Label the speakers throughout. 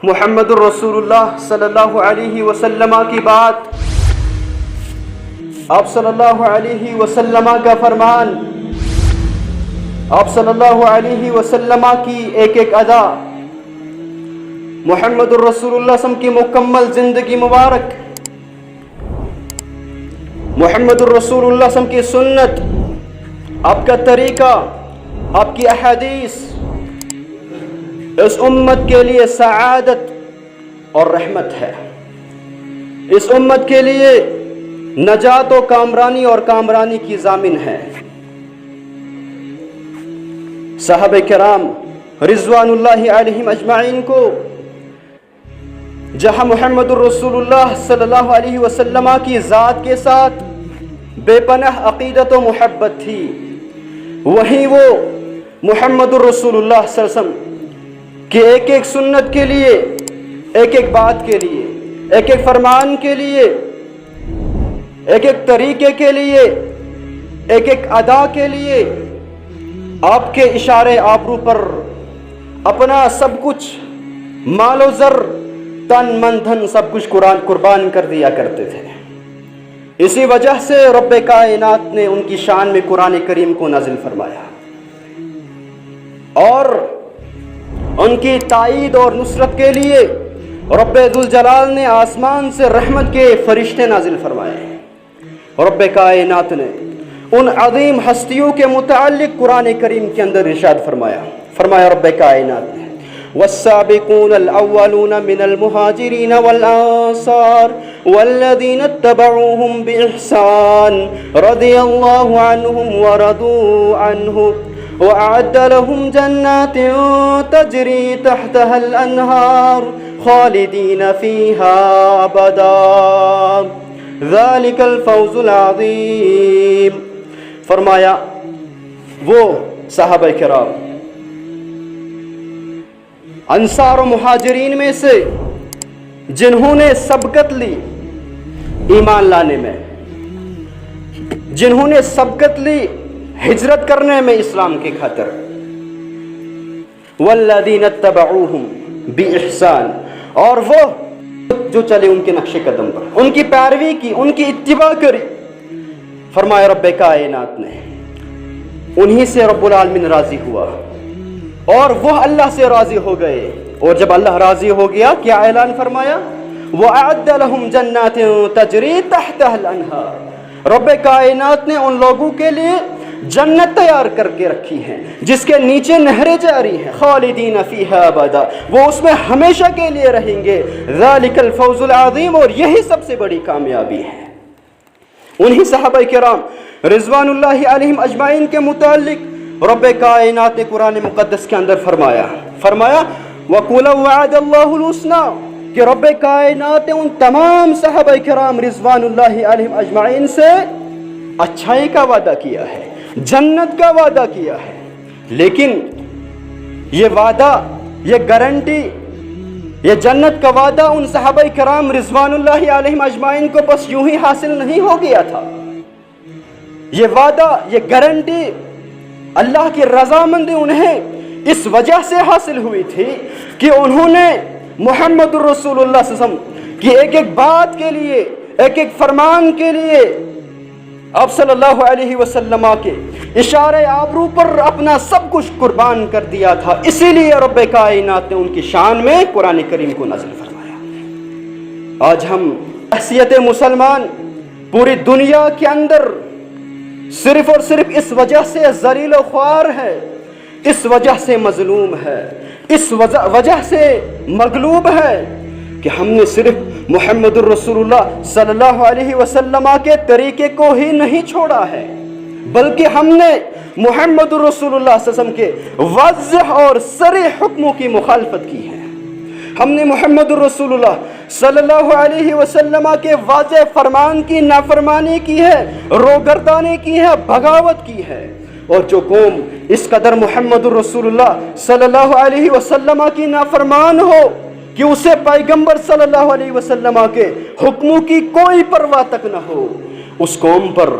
Speaker 1: محمد الرسول اللہ صلی اللہ علیہ وسلم کی بات، آپ صلی اللہ علیہ وسلم کا فرمان، آپ صلی اللہ علیہ وسلم کی ایک ایک ادا، محمد الرسول اللہ صلی اللہ علیہ وسلم کی مکمل زندگی مبارک، محمد الرسول اللہ صلی اللہ علیہ وسلم کی سنت، آپ کا طریقہ، آپ کی احادیث اس امت کے لیے سعادت اور رحمت ہے، اس امت کے لیے نجات و کامرانی اور کامرانی کی ضامن ہے۔ صحابہ کرام رضوان اللہ علیہم اجمعین کو جہاں محمد الرسول اللہ صلی اللہ علیہ وسلم کی ذات کے ساتھ بے پناہ عقیدت و محبت تھی، وہیں وہ محمد الرسول اللہ صلی اللہ علیہ وسلم کہ ایک ایک سنت کے لیے، ایک ایک بات کے لیے، ایک ایک فرمان کے لیے، ایک ایک طریقے کے لیے، ایک ایک ادا کے لیے آپ کے اشارے آبرو پر اپنا سب کچھ، مال و زر، تن من دھن سب کچھ قربان کر دیا کرتے تھے۔ اسی وجہ سے رب کائنات نے ان کی شان میں قرآن کریم کو نازل فرمایا، اور ان کی تائید اور نصرت کے لیے رب ذوالجلال نے آسمان سے رحمت کے فرشتے نازل فرمائے۔ رب کائنات نے ان عظیم ہستیوں کے متعلق قرآن کریم کے اندر ارشاد فرمایا رب کائنات نے والسابقون الاولون من المہاجرین والانصار والذین اتبعوهم بإحسان رضی اللہ عنہم ورضوا عنہ وأعد لهم جنات تجري تحتها الأنهار خالدين فيها أبدا ذلك الفوز العظيم۔ فرمایا وہ صحابہ کرام انصار و مہاجرین میں سے جنہوں نے سبقت لی ایمان لانے میں، جنہوں نے سبقت لی ہجرت کرنے میں اسلام کی خاطر، والذین اتبعوہم بإحسان، اور وہ جو چلے ان کے نقش قدم پر، ان کی پیروی کی، ان کی اتباع کری۔ فرمایا رب کائنات نے انہی سے رب العالمین راضی ہوا، اور وہ اللہ سے راضی ہو گئے، اور جب اللہ راضی ہو گیا کیا اعلان فرمایا؟ وَأَعَدَّ لَهُمْ جَنَّاتٍ تَجْرِي تَحْتَهَا الْأَنْهَارُ، رب کائنات نے ان لوگوں کے لیے جنت تیار کر کے رکھی ہیں جس کے نیچے نہریں جاری ہیں، خالدین فیہا ابدا، وہ اس میں ہمیشہ کے لیے رہیں گے، ذالک الفوز العظیم، اور یہی سب سے بڑی کامیابی ہے۔ انہی صحابہ کرام رضوان اللہ علیہم اجمعین کے متعلق رب کائنات نے قرآن مقدس کے اندر فرمایا وَقُولَ وَعَدَ اللَّهُ الْحُسْنَى، کہ رب کائنات نے ان تمام صحابہ کرام رضوان اللہ علیہم اجمعین سے اچھائی کا وعدہ کیا ہے، جنت کا وعدہ کیا ہے، لیکن یہ وعدہ، یہ گارنٹی، یہ جنت کا وعدہ ان صحابہ کرام رضوان اللہ علیہم اجمعین کو بس یوں ہی حاصل نہیں ہو گیا تھا۔ یہ وعدہ، یہ گارنٹی اللہ کی رضامندی انہیں اس وجہ سے حاصل ہوئی تھی کہ انہوں نے محمد الرسول اللہ صلی اللہ علیہ وسلم کی ایک ایک بات کے لیے، ایک ایک فرمان کے لیے آپ صلی اللہ علیہ وسلم کے اشارے آبرو پر اپنا سب کچھ قربان کر دیا تھا، اسی لیے رب کائنات نے ان کی شان میں قرآن کریم کو نازل فرمایا۔ آج ہم حیثیت مسلمان پوری دنیا کے اندر صرف اور صرف اس وجہ سے ذلیل و خوار ہے، اس وجہ سے مظلوم ہے، اس وجہ سے مغلوب ہے کہ ہم نے صرف محمد الرسول اللہ صلی اللہ علیہ وسلم کے طریقے کو ہی نہیں چھوڑا ہے، بلکہ ہم نے محمد الرسول اللہ صلی اللہ علیہ وسلم کے واضح اور صریح حکموں کی مخالفت کی ہے۔ ہم نے محمد الرسول اللہ صلی اللہ علیہ وسلم کے واضح فرمان کی نافرمانی کی ہے، روگردانی کی ہے، بغاوت کی ہے، اور جو قوم اس قدر محمد الرسول اللہ صلی اللہ علیہ وسلم کی نافرمان ہو کہ اسے پیغمبر صلی اللہ علیہ وسلم کے حکموں کی کوئی پرواہ تک نہ ہو، اس قوم پر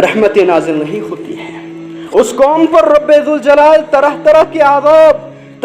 Speaker 1: رحمت نازل نہیں ہوتی ہے، اس قوم پر رب ذوالجلال طرح طرح کے عذاب،